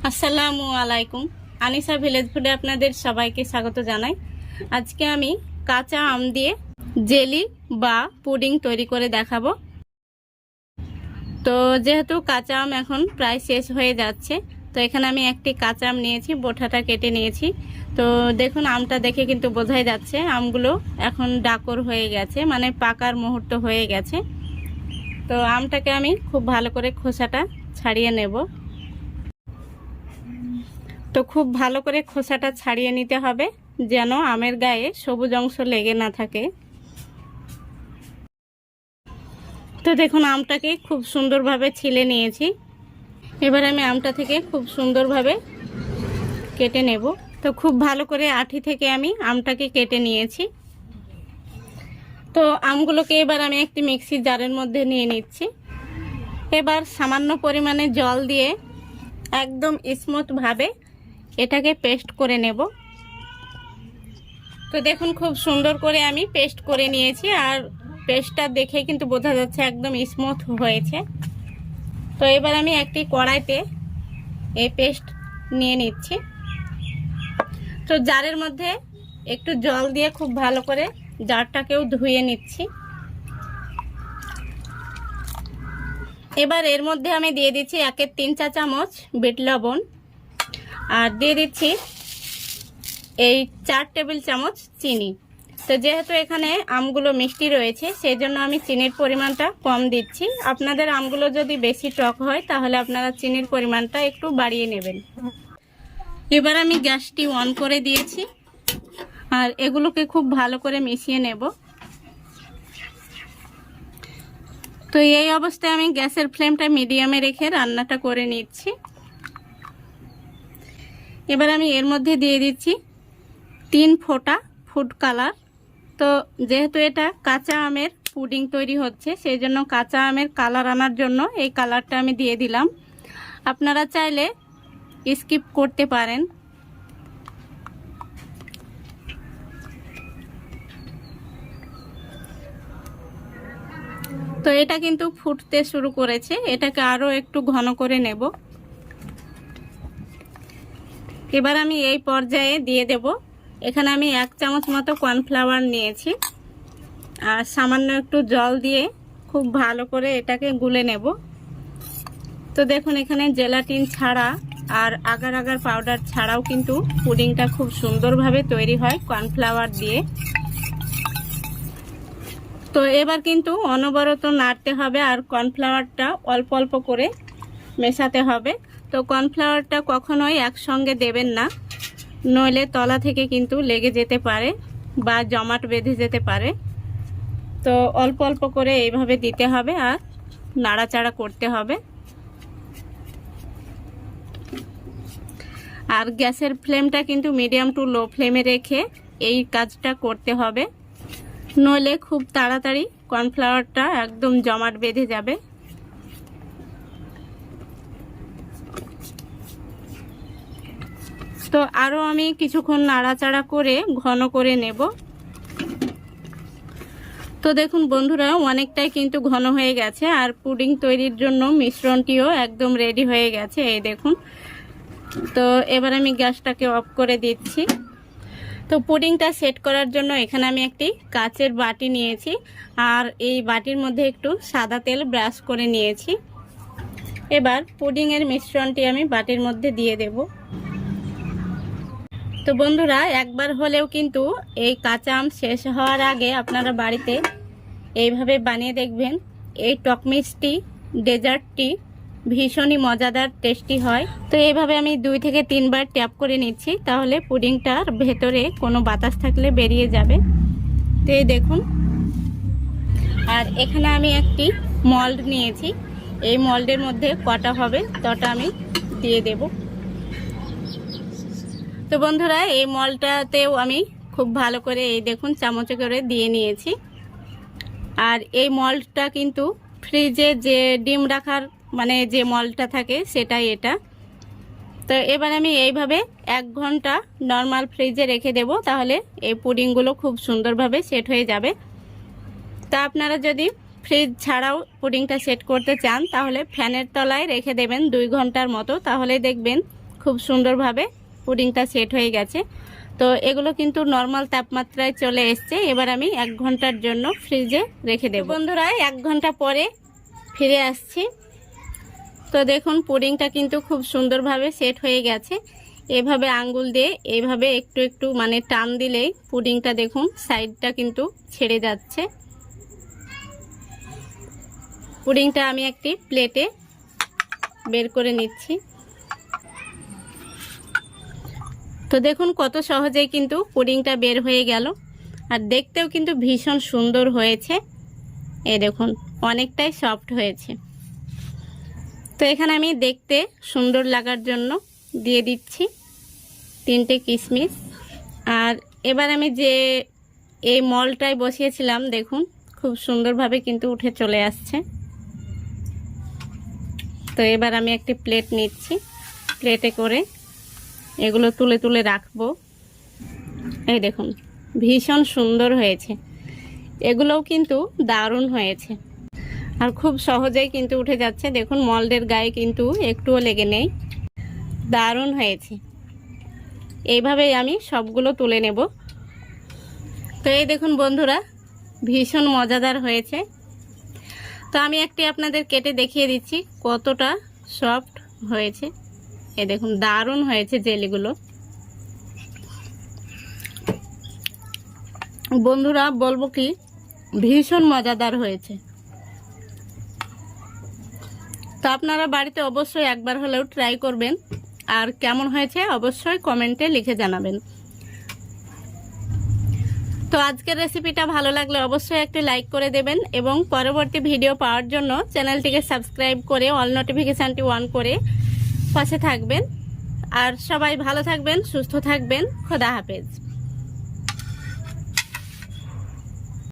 আসসালামু আলাইকুম। আনিসা ভিলেজ ফুডে আপনাদের সবাইকে স্বাগত জানাই। আজকে আমি কাঁচা আম দিয়ে জেলি বা পুডিং তৈরি করে দেখাবো। তো যেহেতু কাঁচা আম এখন প্রায় শেষ হয়ে যাচ্ছে, তো এখানে আমি একটি কাঁচা আম নিয়েছি, বোটাটা কেটে নিয়েছি। তো দেখুন, আমটা দেখে কিন্তু বোঝাই যাচ্ছে আমগুলো এখন ডাকর হয়ে গেছে, মানে পাকার মুহূর্ত হয়ে গেছে। তো আমটাকে আমি খুব ভালো করে খোসাটা ছাড়িয়ে নেব। তো খুব ভালো করে খোসাটা ছাড়িয়ে নিতে হবে, যেন আমের গায়ে সবুজ অংশ লেগে না থাকে। তো দেখুন, আমটাকে খুব সুন্দরভাবে ছিলে নিয়েছি। এবার আমি আমটা থেকে খুব সুন্দরভাবে কেটে নেব। তো খুব ভালো করে আঁটি থেকে আমি আমটাকে কেটে নিয়েছি। তো আমগুলোকে এবার আমি একটি মিক্সির জারের মধ্যে নিয়ে নিচ্ছি। এবার সামান্য পরিমাণে জল দিয়ে একদম স্মুথভাবে এটাকে পেস্ট করে নেব। তো দেখুন, খুব সুন্দর করে আমি পেস্ট করে নিয়েছি, আর পেস্টটা দেখে কিন্তু বোঝা যাচ্ছে একদম স্মুথ হয়েছে। তো এবার আমি একটি কড়াইতে এই পেস্ট নিয়ে নিচ্ছি। তো জারের মধ্যে একটু জল দিয়ে খুব ভালো করে জারটাকেও ধুয়ে নিচ্ছি। এবার এর মধ্যে আমি দিয়ে দিচ্ছি 1-3 চা চামচ বিট লবণ, আর দিয়ে দিচ্ছি এই 4 টেবিল চামচ চিনি। তো যেহেতু এখানে আমগুলো মিষ্টি রয়েছে, সেই জন্য আমি চিনির পরিমাণটা কম দিচ্ছি। আপনাদের আমগুলো যদি বেশি টক হয় তাহলে আপনারা চিনির পরিমাণটা একটু বাড়িয়ে নেবেন। এবার আমি গ্যাসটি অন করে দিয়েছি, আর এগুলোকে খুব ভালো করে মিশিয়ে নেব। তো এই অবস্থায় আমি গ্যাসের ফ্লেমটা মিডিয়ামে রেখে রান্নাটা করে নিচ্ছি। এবার আমি এর মধ্যে দিয়ে দিচ্ছি 3 ফোঁটা ফুড কালার। তো যেহেতু এটা কাঁচা আমের পুডিং তৈরি হচ্ছে, সেই জন্য কাঁচা আমের কালার আনার জন্য এই কালারটা আমি দিয়ে দিলাম। আপনারা চাইলে স্কিপ করতে পারেন। তো এটা কিন্তু ফুটতে শুরু করেছে, এটাকে আরও একটু ঘন করে নেব। এবার আমি এই পর্যায়ে দিয়ে দেব, এখানে আমি 1 চামচ মতো কর্নফ্লাওয়ার নিয়েছি, আর সামান্য একটু জল দিয়ে খুব ভালো করে এটাকে গুলে নেব। তো দেখুন, এখানে জেলাটিন ছাড়া আর আগার আগার পাউডার ছাড়াও কিন্তু পুডিংটা খুব সুন্দরভাবে তৈরি হয় কর্নফ্লাওয়ার দিয়ে। তো এবার কিন্তু অনবরত নাড়তে হবে, আর কর্নফ্লাওয়ারটা অল্প অল্প করে মেশাতে হবে। তো কর্নফ্লাওয়ারটা কখনোই একসঙ্গে দেবেন না, নইলে তলা থেকে কিন্তু লেগে যেতে পারে বা জমাট বেঁধে যেতে পারে। তো অল্প অল্প করে এইভাবে দিতে হবে আর নাড়াচাড়া করতে হবে। আর গ্যাসের ফ্লেমটা কিন্তু মিডিয়াম টু লো ফ্লেমে রেখে এই কাজটা করতে হবে, নইলে খুব তাড়াতাড়ি কর্নফ্লাওয়ারটা একদম জমাট বেঁধে যাবে। তো আরও আমি কিছুক্ষণ নাড়াচাড়া করে ঘন করে নেব। তো দেখুন বন্ধুরা, অনেকটাই কিন্তু ঘন হয়ে গেছে, আর পুডিং তৈরির জন্য মিশ্রণটিও একদম রেডি হয়ে গেছে, এই দেখুন। তো এবার আমি গ্যাসটাকে অফ করে দিচ্ছি। তো পুডিংটা সেট করার জন্য এখানে আমি একটি কাচের বাটি নিয়েছি, আর এই বাটির মধ্যে একটু সাদা তেল ব্রাশ করে নিয়েছি। এবার পুডিংয়ের মিশ্রণটি আমি বাটির মধ্যে দিয়ে দেব। তো বন্ধুরা, একবার হলেও কিন্তু এই কাঁচা আম শেষ হওয়ার আগে আপনারা বাড়িতে এইভাবে বানিয়ে দেখবেন। এই টক মিষ্টি ডেজার্টটি ভীষণই মজাদার টেস্টি হয়। তো এইভাবে আমি 2 থেকে 3 বার ট্যাপ করে নিচ্ছি, তাহলে পুডিংটার ভেতরে কোনো বাতাস থাকলে বেরিয়ে যাবে। তো এই দেখুন, আর এখানে আমি একটি মল্ড নিয়েছি, এই মল্ডের মধ্যে কটা হবে তটা আমি দিয়ে দেব। তো বন্ধুরা, এই মলটাতেও আমি খুব ভালো করে এই দেখুন চামচে করে দিয়ে নিয়েছি। আর এই মলটা কিন্তু ফ্রিজে যে ডিম রাখার মানে যে মলটা থাকে সেটাই এটা। তো এবার আমি এইভাবে 1 ঘন্টা নর্মাল ফ্রিজে রেখে দেব, তাহলে এই পুডিংগুলো খুব সুন্দরভাবে সেট হয়ে যাবে। তা আপনারা যদি ফ্রিজ ছাড়াও পুডিংটা সেট করতে চান, তাহলে ফ্যানের তলায় রেখে দেবেন 2 ঘন্টার মতো, তাহলে দেখবেন খুব সুন্দরভাবে পুডিংটা সেট হয়ে গেছে। তো এগুলো কিন্তু নর্মাল তাপমাত্রায় চলে এসছে। এবার আমি 1 ঘন্টার জন্য ফ্রিজে রেখে দেব। বন্ধুরা 1 ঘন্টা পরে ফিরে আসছি। তো দেখুন পুডিংটা কিন্তু খুব সুন্দরভাবে সেট হয়ে গেছে। এভাবে আঙ্গুল দিয়ে এইভাবে একটু একটু মানে টান দিলেই পুডিংটা দেখুন সাইডটা কিন্তু ছেড়ে যাচ্ছে। পুডিংটা আমি একটি প্লেটে বের করে নিচ্ছি। তো দেখুন কত সহজেই কিন্তু পুডিংটা বের হয়ে গেল, আর দেখতেও কিন্তু ভীষণ সুন্দর হয়েছে। এই দেখুন অনেকটাই সফট হয়েছে। তো এখানে আমি দেখতে সুন্দর লাগার জন্য দিয়ে দিচ্ছি 3টে কিশমিশ। আর এবার আমি যে এই মলটায় বসিয়েছিলাম দেখুন খুব সুন্দরভাবে কিন্তু উঠে চলে আসছে। তো এবার আমি একটি প্লেট নিচ্ছি, প্লেটে করে এগুলো তুলে তুলে রাখবো। এই দেখুন ভীষণ সুন্দর হয়েছে, এগুলোও কিন্তু দারুণ হয়েছে আর খুব সহজেই কিন্তু উঠে যাচ্ছে। দেখুন মল্ডের গায়ে কিন্তু একটুও লেগে নেই, দারুণ হয়েছে। এইভাবেই আমি সবগুলো তুলে নেব। তো এই দেখুন বন্ধুরা ভীষণ মজাদার হয়েছে। তো আমি একটি আপনাদের কেটে দেখিয়ে দিচ্ছি কতটা সফট হয়েছে। এই দেখুন দারুণ হয়েছে জেলিগুলো। বন্ধুরা বলবো কি ভীষণ মজাদার হয়েছে। তো আপনারা বাড়িতে অবশ্যই একবার হলেও ট্রাই করবেন, আর কেমন হয়েছে অবশ্যই কমেন্টে লিখে জানাবেন। তো আজকের রেসিপিটা ভালো লাগলে অবশ্যই একটি লাইক করে দেবেন এবং পরবর্তী ভিডিও পাওয়ার জন্য চ্যানেলটিকে সাবস্ক্রাইব করে অল নোটিফিকেশানটি অন করে পাশে থাকবেন। আর সবাই ভালো থাকবেন, সুস্থ থাকবেন। খোদা হাফেজ।